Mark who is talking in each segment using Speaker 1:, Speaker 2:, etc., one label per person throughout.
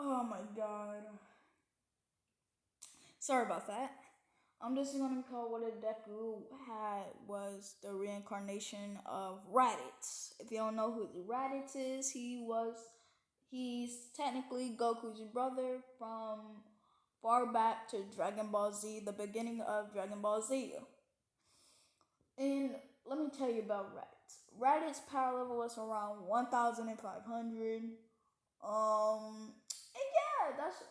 Speaker 1: Oh my god. Sorry about that. I'm just gonna call what a deku had was the reincarnation of Raditz. If you don't know who the Raditz is, he's technically Goku's brother from far back to Dragon Ball Z, the beginning of Dragon Ball Z. And let me tell you about Raditz. Raditz's power level was around 1,500. And yeah, that's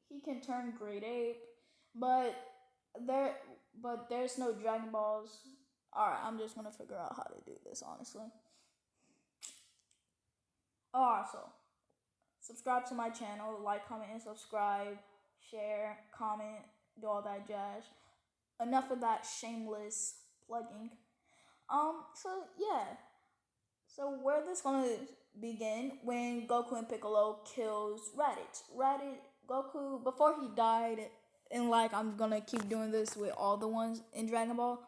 Speaker 1: he can turn grade ape, but there, but there's no Dragon Balls. All right, I'm just gonna figure out how to do this honestly. Also, subscribe to my channel, like, comment, and subscribe, share, comment, do all that jazz. Enough of that shameless plugging. So yeah, so where this gonna begin when Goku and Piccolo kills Raditz. Raditz Goku before he died, and like I'm gonna keep doing this with all the ones in Dragon Ball.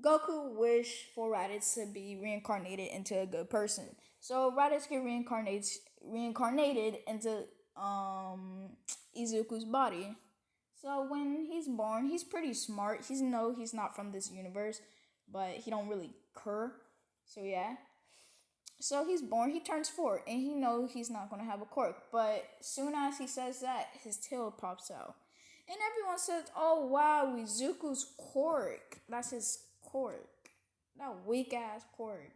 Speaker 1: Goku wished for Raditz to be reincarnated into a good person. So Raditz get reincarnated into Izuku's body. So when he's born, he's pretty smart. He's not from this universe, but he don't really care. So yeah. So he's born, he turns 4, and he knows he's not gonna have a quirk. But soon as he says that, his tail pops out. And everyone says, oh wow, Izuku's quirk. That's his quirk. That weak ass quirk.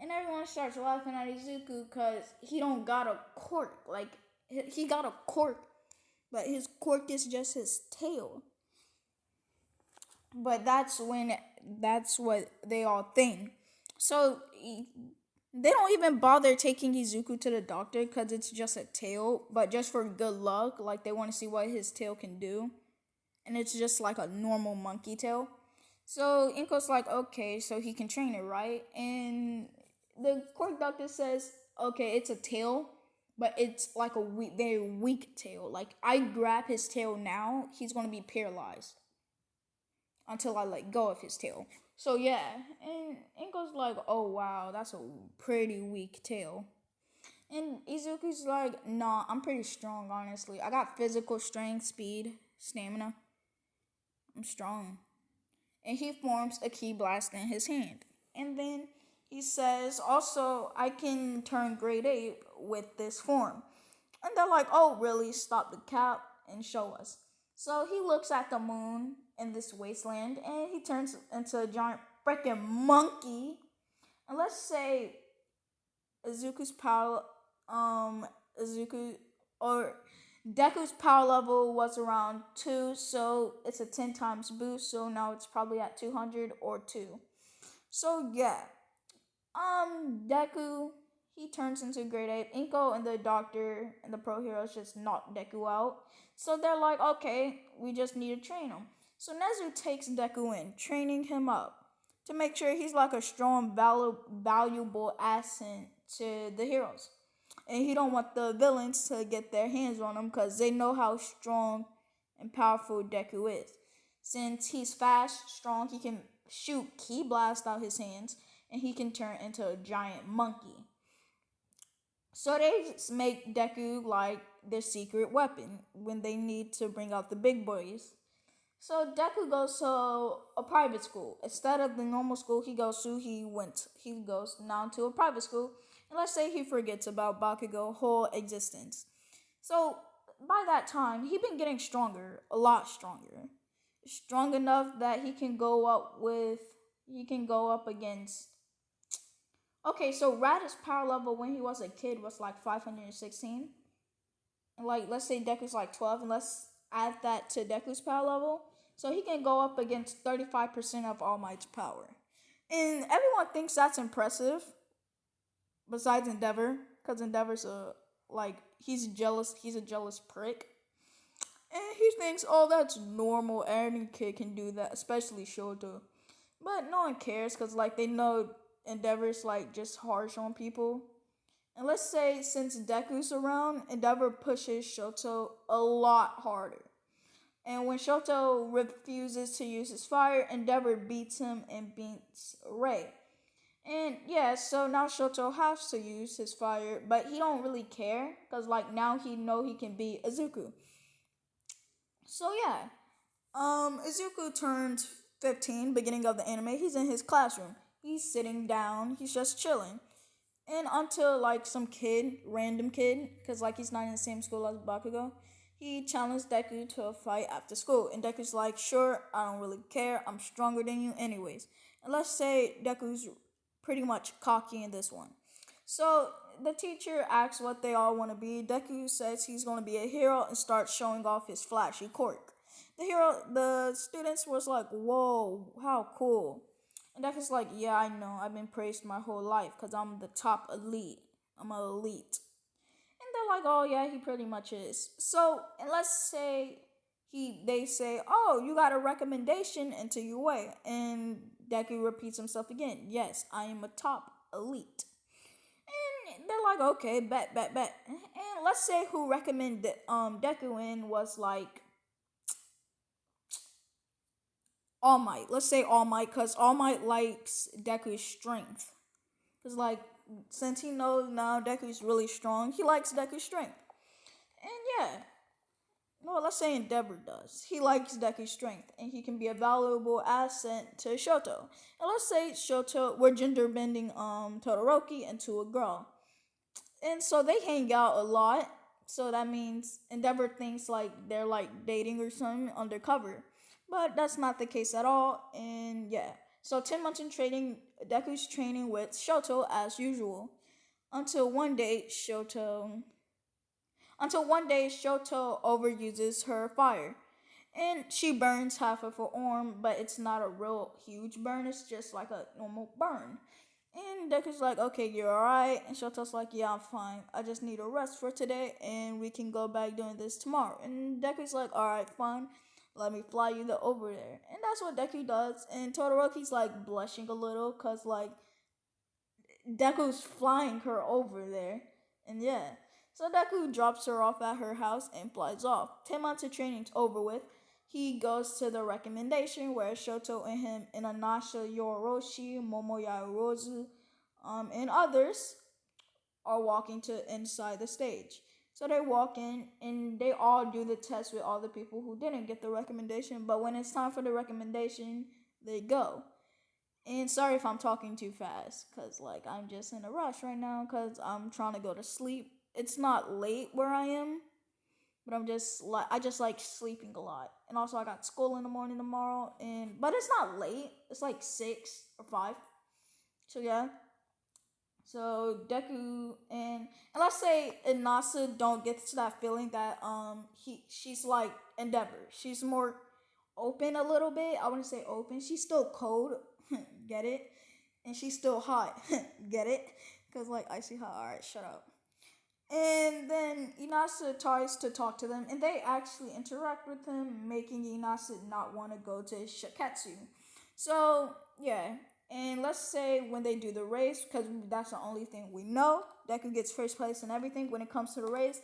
Speaker 1: And everyone starts laughing at Izuku because he don't got a quirk. Like, he got a quirk, but his quirk is just his tail. But that's what they all think. So they don't even bother taking Izuku to the doctor because it's just a tail, but just for good luck, like they want to see what his tail can do. And it's just like a normal monkey tail. So Inko's like, okay, so he can train it, right? And the quirk doctor says, okay, it's a tail, but it's like a very weak tail. Like, I grab his tail now, he's gonna be paralyzed until I let go of his tail. So yeah, and Inko's like, oh wow, that's a pretty weak tail. And Izuku's like, nah, I'm pretty strong, honestly. I got physical strength, speed, stamina. I'm strong. And he forms a key blast in his hand. And then he says, also, I can turn grade ape with this form. And they're like, oh, really? Stop the cap and show us. So he looks at the moon in this wasteland and he turns into a giant freaking monkey. And let's say Izuku's power, Izuku, or Deku's power level was around 2, so it's a 10 times boost, so now it's probably at 200 or 2. So yeah, Deku, he turns into Great Ape. Inko and the Doctor and the Pro Heroes just knock Deku out. So they're like, okay, we just need to train him. So Nezu takes Deku in, training him up to make sure he's like a strong, valuable asset to the heroes. And he don't want the villains to get their hands on him because they know how strong and powerful Deku is. Since he's fast, strong, he can shoot Ki Blast out his hands, and he can turn into a giant monkey. So they make Deku like their secret weapon when they need to bring out the big boys. So Deku goes to a private school. Instead of the normal school he goes now to a private school. And let's say he forgets about Bakugo's whole existence. So by that time, he's been getting stronger, a lot stronger. Strong enough that he can go up against. Okay, so Raditz's power level when he was a kid was like 516. And like, let's say Deku's like 12, and let's add that to Deku's power level. So he can go up against 35% of All Might's power. And everyone thinks that's impressive, besides Endeavor, because Endeavor's he's jealous, he's a jealous prick. And he thinks, oh, that's normal, any kid can do that, especially Shoto. But no one cares, because like they know Endeavor's like just harsh on people. And let's say since Deku's around, Endeavor pushes Shoto a lot harder. And when Shoto refuses to use his fire, Endeavor beats him and beats Ray. And yeah, so now Shoto has to use his fire, but he don't really care because like now he know he can beat Izuku. So yeah, Izuku turned 15, beginning of the anime. He's in his classroom. He's sitting down. He's just chilling. And until like some kid, random kid, because like he's not in the same school as Bakugo, he challenged Deku to a fight after school. And Deku's like, sure, I don't really care. I'm stronger than you, anyways. And let's say Deku's pretty much cocky in this one. So the teacher asks what they all want to be. Deku says he's going to be a hero and starts showing off his flashy quirk. The students was like, whoa, how cool. And Deku's like, yeah, I know. I've been praised my whole life because I'm the top elite. I'm an elite. And they're like, oh yeah, he pretty much is. So, and let's say they say, oh, you got a recommendation into your way. And Deku repeats himself again. Yes, I am a top elite. And they're like, okay, bet. And let's say who recommended Deku in was like All Might. Let's say All Might, because All Might likes Deku's strength. Because, like, since he knows now Deku's really strong, he likes Deku's strength. And yeah, well, let's say Endeavor does. He likes Deku's strength, and he can be a valuable asset to Shoto. And let's say Shoto, we're gender bending Todoroki into a girl. And so they hang out a lot. So that means Endeavor thinks like they're like dating or something undercover. But that's not the case at all. And yeah. So 10 months in training, Deku's training with Shoto as usual. Until one day Shoto overuses her fire. And she burns half of her arm, but it's not a real huge burn, it's just like a normal burn. And Deku's like, okay, you're alright. And Shoto's like, yeah, I'm fine. I just need a rest for today, and we can go back doing this tomorrow. And Deku's like, alright, fine. Let me fly you over there. And that's what Deku does. And Todoroki's like blushing a little, because like Deku's flying her over there. And yeah. So Deku drops her off at her house and flies off. 10 months of training's over with. He goes to the recommendation where Shoto and him and Anasha Yoroshi, Momoya Rozu, and others are walking to inside the stage. So they walk in and they all do the test with all the people who didn't get the recommendation. But when it's time for the recommendation, they go. And sorry if I'm talking too fast, because like I'm just in a rush right now because I'm trying to go to sleep. It's not late where I am, but I just like sleeping a lot. And also I got school in the morning tomorrow, but it's not late. It's like 6 or 5. So yeah. So Deku and let's say Inasa don't get to that feeling that she's like Endeavor. She's more open a little bit. I wouldn't say open. She's still cold. Get it? And she's still hot. Get it? Cause like icy hot. Alright, shut up. And then Inasa tries to talk to them, and they actually interact with him, making Inasa not want to go to Shiketsu. So, yeah. And let's say when they do the race, because that's the only thing we know, Deku gets first place and everything. When it comes to the race,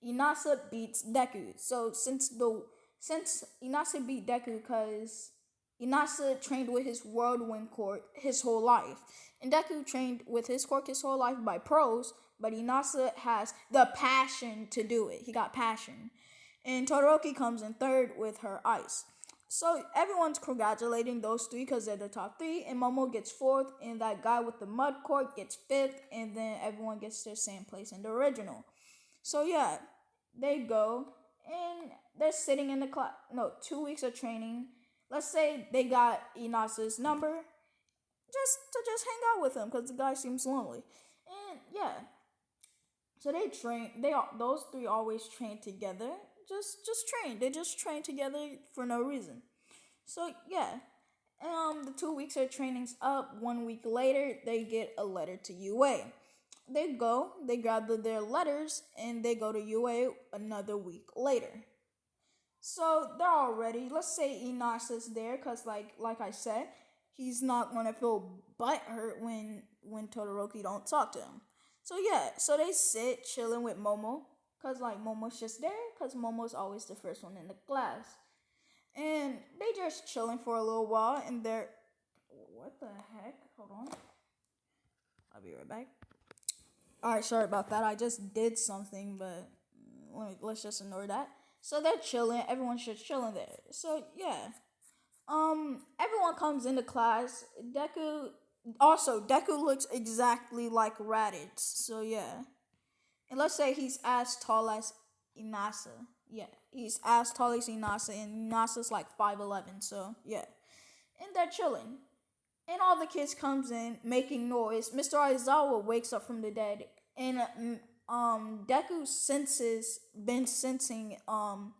Speaker 1: Inasa beats Deku. So, since Inasa beat Deku, because Inasa trained with his whirlwind quirk his whole life. And Deku trained with his quirk his whole life by pros, but Inasa has the passion to do it. He got passion. And Todoroki comes in third with her ice. So everyone's congratulating those three because they're the top three. And Momo gets fourth, and that guy with the mud quirk gets fifth, and then everyone gets their same place in the original. So yeah, they go, and they're sitting in the class. No, 2 weeks of training. Let's say they got Inasa's number, just hang out with him because the guy seems lonely. And yeah, so they train. Those three always train together. Just train. They just train together for no reason. So yeah, the 2 weeks of training's up. 1 week later, they get a letter to UA. They gather their letters, and they go to UA another week later. So they're all ready. Let's say Enosh is there, cause like I said, he's not gonna feel butthurt when Todoroki don't talk to him. So yeah, so they sit chilling with Momo, cause like Momo's just there, cause Momo's always the first one in the class, and they just chilling for a little while, and they're what the heck? Hold on. I'll be right back. Alright, sorry about that. I just did something, but let's just ignore that. So they're chilling. Everyone's just chilling there. So yeah. Everyone comes into class. Deku looks exactly like Raditz. So yeah. And let's say he's as tall as Inasa. Yeah, he's as tall as Inasa, and Inasa's like 5'11". So yeah, and they're chilling. And all the kids comes in making noise. Mr. Aizawa wakes up from the dead, and Deku senses been sensing Mr.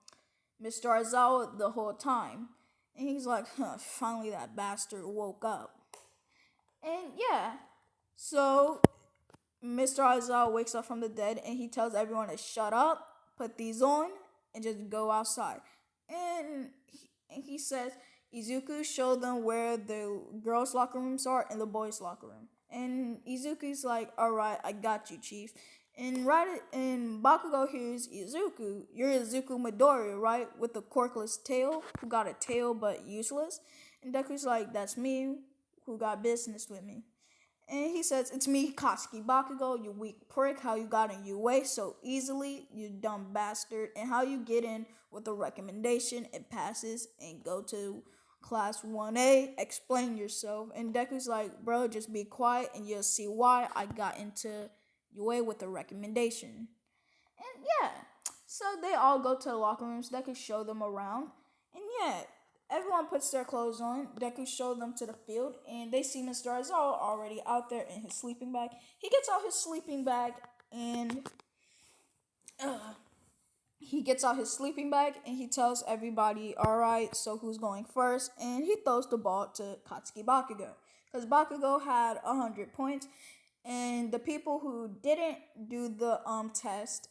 Speaker 1: Aizawa the whole time, and he's like, huh, finally that bastard woke up. And yeah, so Mr. Aizawa wakes up from the dead, and he tells everyone to shut up, put these on, and just go outside. And he says, Izuku showed them where the girls' locker rooms are and the boys' locker room. And Izuku's like, alright, I got you, chief. And Bakugo hears Izuku. You're Izuku Midori, right? With the corkless tail, who got a tail but useless. And Deku's like, that's me, who got business with me. And he says, it's me, Katsuki Bakugo, you weak prick, how you got in UA so easily, you dumb bastard, and how you get in with a recommendation and passes and go to class 1A, explain yourself. And Deku's like, bro, just be quiet and you'll see why I got into UA with a recommendation. And yeah, so they all go to the locker rooms. Deku show them around. And yeah, everyone puts their clothes on. Deku showed them to the field, and they see Mr. Aizawa already out there in his sleeping bag. He gets out his sleeping bag, and he tells everybody, alright, so who's going first? And he throws the ball to Katsuki Bakugo. Because Bakugo had 100 points, and the people who didn't do the test,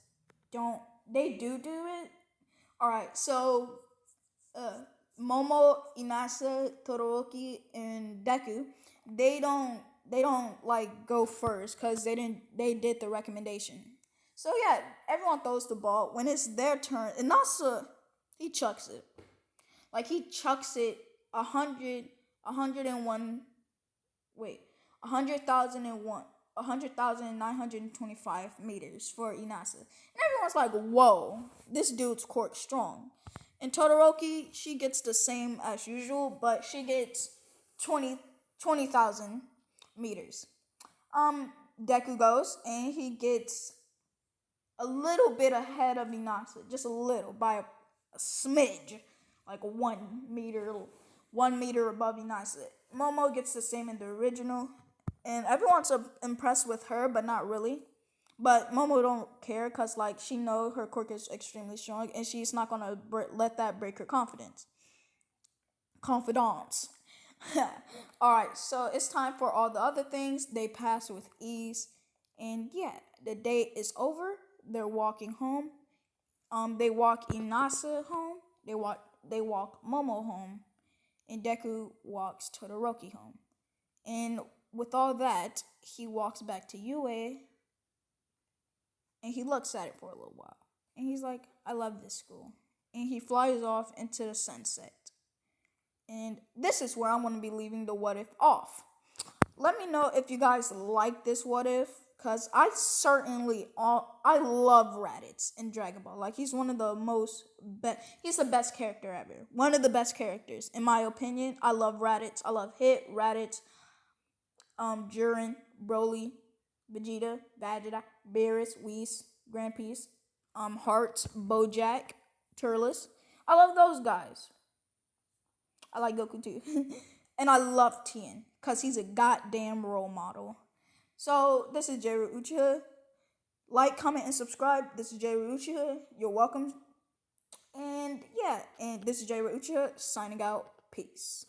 Speaker 1: do it. Alright, so Momo, Inasa, Todoroki, and Deku, they don't like go first because they did the recommendation. So yeah, everyone throws the ball. When it's their turn, Inasa, he chucks it. Like he chucks it 101, wait, 100,925 meters for Inasa. And everyone's like, whoa, this dude's cork strong. And Todoroki, she gets the same as usual, but she gets 20,000 meters. Deku goes, and he gets a little bit ahead of Inasa, just a little, by a smidge, like 1 meter above Inasa. Momo gets the same in the original, and everyone's impressed with her, but not really. But Momo don't care because, like, she know her quirk is extremely strong, and she's not gonna let that break her confidence. Confidence. Alright, so it's time for all the other things. They pass with ease, and yeah, the day is over. They're walking home. They walk Inasa home. They walk Momo home, and Deku walks Todoroki home. And with all that, he walks back to UA. And he looks at it for a little while. And he's like, I love this school. And he flies off into the sunset. And this is where I'm going to be leaving the what if off. Let me know if you guys like this what if. Because I love Raditz in Dragon Ball. Like, he's one of the he's the best character ever. One of the best characters, in my opinion. I love Raditz. I love Raditz, Jiren, Broly, Vegeta, Beerus, Whis, Grand Peace, Heart, Bojack, Turles. I love those guys. I like Goku too. And I love Tien, because he's a goddamn role model. So, this is Jay Uchiha. Like, comment, and subscribe. This is Jay Uchiha. You're welcome. And yeah, and this is Jay Uchiha signing out. Peace.